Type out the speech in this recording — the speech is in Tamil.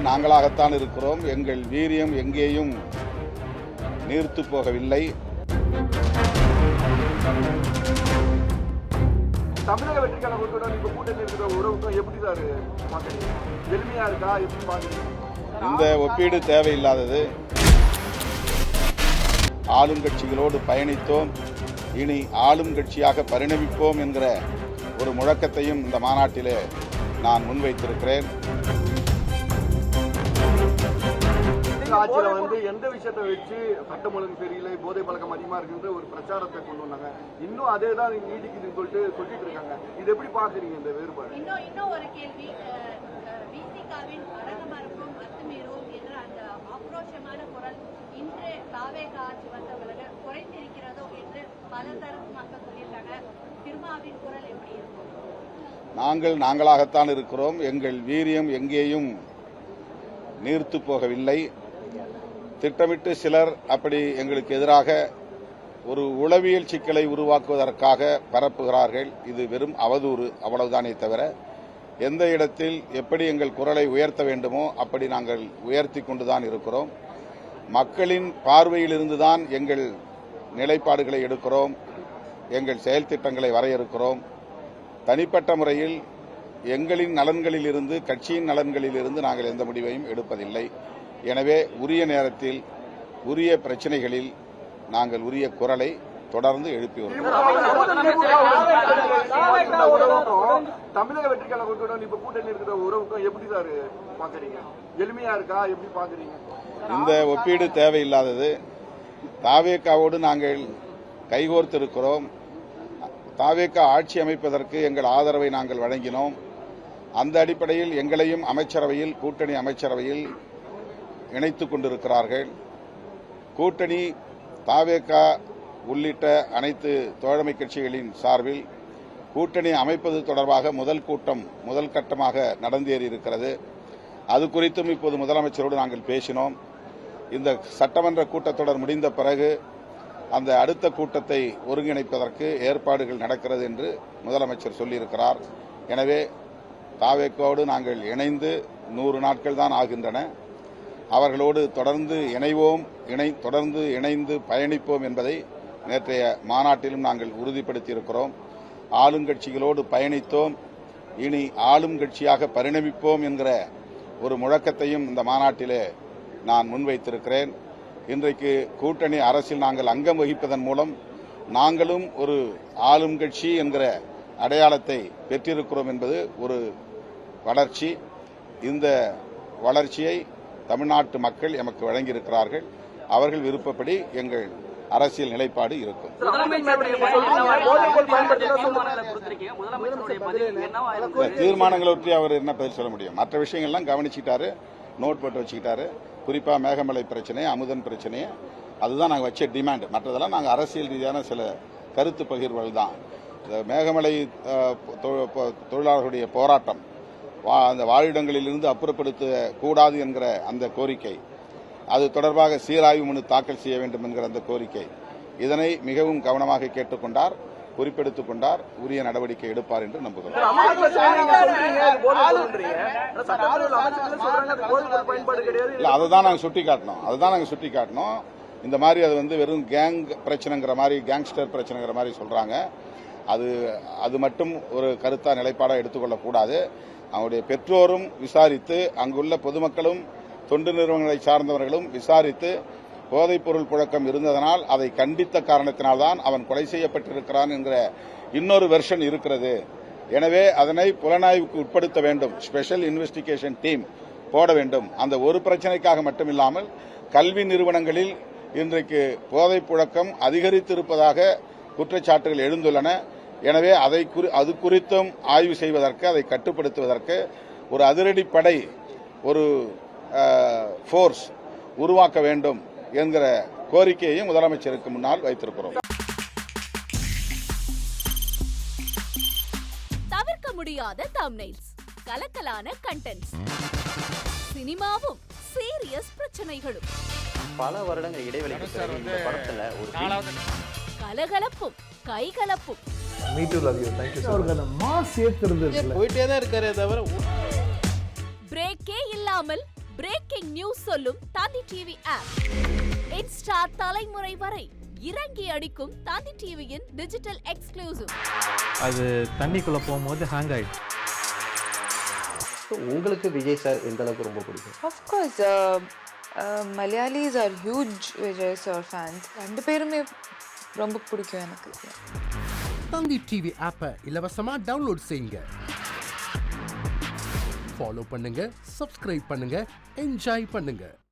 நாங்களாகத்தான் இருக்கிறோம். எங்கள் வீரியம் எங்கேயும் நீர்த்து போகவில்லை. தமிழக வெற்றிக்கான கூட்டணி இப்ப கூட்டணி இருக்கிற உறவுக்கும் எப்படி சார் பாக்குறீங்க? எளிமையா இருக்கா, எப்படி பாக்குறீங்க? இந்த ஒப்பீடு தேவையில்லாதது. ஆளும் கட்சிகளோடு பயணித்தோம், இனி ஆளும் கட்சியாக பரிணமிப்போம் என்கிற ஒரு முழக்கத்தையும் இந்த மாநாட்டிலே நான் முன்வைத்திருக்கிறேன். ஆட்சியில எந்த விஷயத்தை வச்சு சட்டம் ஒழுங்கு சரியில்லை, போதை பழக்கம் அதிகமா இருக்குன்ற ஒரு பிரச்சாரத்தை கொண்டு வந்தாங்க. இன்னும் அதே தான் நீடிக்குதுன்னு சொல்லிட்டு இருக்காங்க. இது எப்படி பாக்குறீங்க இந்த வேறுபாடு? இன்னும் ஒரு கேள்வி, விசிகாவின் அடங்கமறுப்பும் அத்துமீறும் என்ற அந்த ஆக்ரோஷமான குரல் இன்று தாவேக ஆட்சி வந்த பிறகு குறைந்திருக்கிறதோ என்று பல தரப்பு மக்கள் சொல்லியிருக்காங்க. திருமாவின் குரல் எப்படி இருக்கும்? நாங்களாகத்தான் இருக்கிறோம். எங்கள் வீரியம் எங்கேயும் நீர்த்து போகவில்லை. திட்டமிட்டு சிலர் அப்படி எங்களுக்கு எதிராக ஒரு உளவியல் சிக்கலை உருவாக்குவதற்காக பரப்புகிறார்கள். இது வெறும் அவதூறு, அவ்வளவுதானே தவிர எந்த இடத்தில் எப்படி எங்கள் குரலை உயர்த்த வேண்டுமோ அப்படி நாங்கள் உயர்த்தி கொண்டுதான் இருக்கிறோம். மக்களின் பார்வையிலிருந்துதான் எங்கள் நிலைப்பாடுகளை எடுக்கிறோம், எங்கள் செயல் திட்டங்களை வரையறுக்கிறோம். தனிப்பட்ட முறையில் எங்களின் நலன்களில் இருந்து, கட்சியின் நலன்களில் இருந்து நாங்கள் எந்த முடிவையும் எடுப்பதில்லை. எனவே உரிய நேரத்தில் உரிய பிரச்சனைகளில் நாங்கள் உரிய குரலை தொடர்ந்து எழுப்பி வருகிறோம். தமிழக வெற்றிக்கான கூட்டணி இப்ப கூட்டணி இருக்கிற உறவுக்கும் எப்படி சார் பாக்குறீங்க? எளிமையா இருக்கா, எப்படி பாக்குறீங்க? இந்த ஒப்பீடு தேவையில்லாதது. தாவேகாவோடு நாங்கள் கைகோர்த்திருக்கிறோம். தாவேகா ஆட்சி அமைப்பதற்கு எங்கள் ஆதரவை நாங்கள் வழங்கினோம். அந்த அடிப்படையில் எங்களையும் அமைச்சரவையில், கூட்டணி அமைச்சரவையில் இணைத்துக் கொண்டிருக்கிறார்கள். கூட்டணி தாவேகா உள்ளிட்ட அனைத்து தோழமை கட்சிகளின் சார்பில் கூட்டணி அமைப்பது தொடர்பாக முதல் கட்டமாக நடந்தேறி இருக்கிறது. அது குறித்தும் இப்போது முதலமைச்சரோடு நாங்கள் பேசினோம். இந்த சட்டமன்ற கூட்டத்தொடர் முடிந்த பிறகு அந்த அடுத்த கூட்டத்தை ஒருங்கிணைப்பதற்கு ஏற்பாடுகள் நடக்கிறது என்று முதலமைச்சர் சொல்லியிருக்கிறார். எனவே தாவேகாவோடு நாங்கள் இணைந்து 100 நாட்கள் தான் ஆகின்றன. அவர்களோடு தொடர்ந்து தொடர்ந்து இணைந்து பயணிப்போம் என்பதை நேற்றைய மாநாட்டிலும் நாங்கள் உறுதிப்படுத்தியிருக்கிறோம். ஆளுங்கட்சிகளோடு பயணித்தோம், இனி ஆளும் கட்சியாக பரிணமிப்போம் என்கிற ஒரு முழக்கத்தையும் இந்த மாநாட்டிலே நான் முன்வைத்திருக்கிறேன். இன்றைக்கு கூட்டணி அரசில் நாங்கள் அங்கம் வகிப்பதன் மூலம் நாங்களும் ஒரு ஆளும் கட்சி என்கிற அடையாளத்தை பெற்றிருக்கிறோம் என்பது ஒரு வளர்ச்சி. இந்த வளர்ச்சியை தமிழ்நாட்டு மக்கள் எமக்கு வழங்கியிருக்கிறார்கள். அவர்கள் விருப்பப்படி எங்கள் அரசியல் நிலைப்பாடு இருக்கும். தீர்மானங்களை பற்றி அவர் என்ன பதில் சொல்ல முடியும்? மற்ற விஷயங்கள்லாம் கவனிச்சுட்டாரு, நோட் போட்டு வச்சுக்கிட்டாரு. குறிப்பா மேகமலை பிரச்சனை, அமுதன் பிரச்சனை, அதுதான் நாங்கள் வச்ச டிமாண்ட். மற்றதெல்லாம் நாங்கள் அரசியல் ரீதியான சில கருத்து பகிர்வுகள் தான். மேகமலை தொழிலாளர்களுடைய போராட்டம், அந்த வாழிடங்களிலிருந்து அப்புறப்படுத்த கூடாது என்கிற அந்த கோரிக்கை, அது தொடர்பாக சீராய்வு மனு தாக்கல் செய்ய வேண்டும் என்கிற அந்த கோரிக்கை, இதனை மிகவும் கவனமாக கேட்டுக்கொண்டார், குறிப்பெடுத்துக் கொண்டார். உரிய நடவடிக்கை எடுப்பார் என்று நம்புகிறோம். அதுதான் நாங்கள் சுட்டிக்காட்டினோம். இந்த மாதிரி அது வெறும் கேங் பிரச்சனைங்கிற மாதிரி, கேங்ஸ்டர் பிரச்சனைங்கிற மாதிரி சொல்றாங்க. அது மட்டும் ஒரு கருத்தா நிலைப்பாடா எடுத்துக்கொள்ளக்கூடாது. அவருடைய பெற்றோரும் விசாரித்து, அங்குள்ள பொதுமக்களும் தொண்டு நிறுவனங்களை சார்ந்தவர்களும் விசாரித்து, போதைப் பொருள் புழக்கம் இருந்ததனால் அதை கண்டித்த காரணத்தினால்தான் அவன் கொலை செய்யப்பட்டிருக்கிறான் என்கிற இன்னொரு வெர்ஷன் இருக்கிறது. எனவே அதனை புலனாய்வுக்கு உட்படுத்த வேண்டும், ஸ்பெஷல் இன்வெஸ்டிகேஷன் டீம் போட வேண்டும். அந்த ஒரு பிரச்சனைக்காக மட்டுமில்லாமல் கல்வி நிறுவனங்களில் இன்றைக்கு போதைப் புழக்கம் அதிகரித்திருப்பதாக குற்றச்சாட்டுகள் எழுந்துள்ளன. எனவே அது குறித்தும் ஆய்வு செய்வதற்கு, அதை கட்டுப்படுத்துவதற்கு ஒரு அதிரடிப்படை, ஒரு போர்ஸ் உருவாக்க வேண்டும் என்கிற கோரிக்கையை முதலமைச்சருக்கு முன்னால் வைத்திருக்கிறோம். தவிர்க்க முடியாத தம்ப்நெயில்ஸ், கலக்கலான கண்டென்ட்ஸ், சினிமாவும் சீரியஸ் பிரச்சனைகளும், பல வருடங்கள் இடைவெளிக்கு பிறகு இந்த படத்துல ஒரு கலகலப்பும் கைகலப்பும், Me too, love you. Thank you so much. பிரேக்கே இல்லாம இல்லாமல் பிரேக்கிங் நியூஸ் சொல்லும் தந்தி டிவி ஆப். இன்ஸ்டா தலைமுறை வரை இறங்கி அடிக்கும் தந்தி டிவியின் டிஜிட்டல் எக்ஸ்க்ளூசிவ். அது தண்ணிக்குள்ள போகும்போது ஹேங் ஆயிடுச்சு. உங்களுக்கு விஜய் சார் எந்த அளவுக்கு ரொம்ப பிடிக்கும்? Of course, Malayalis are huge Vijay sir fans. ரெண்டு பேருமே ரொம்ப பிடிக்கும் எனக்கு. தந்தி டிவி ஆப்பை இலவசமா டவுன்லோட் செய்யுங்க. ஃபாலோ பண்ணுங்க, சப்ஸ்கிரைப் பண்ணுங்க, என்ஜாய் பண்ணுங்க.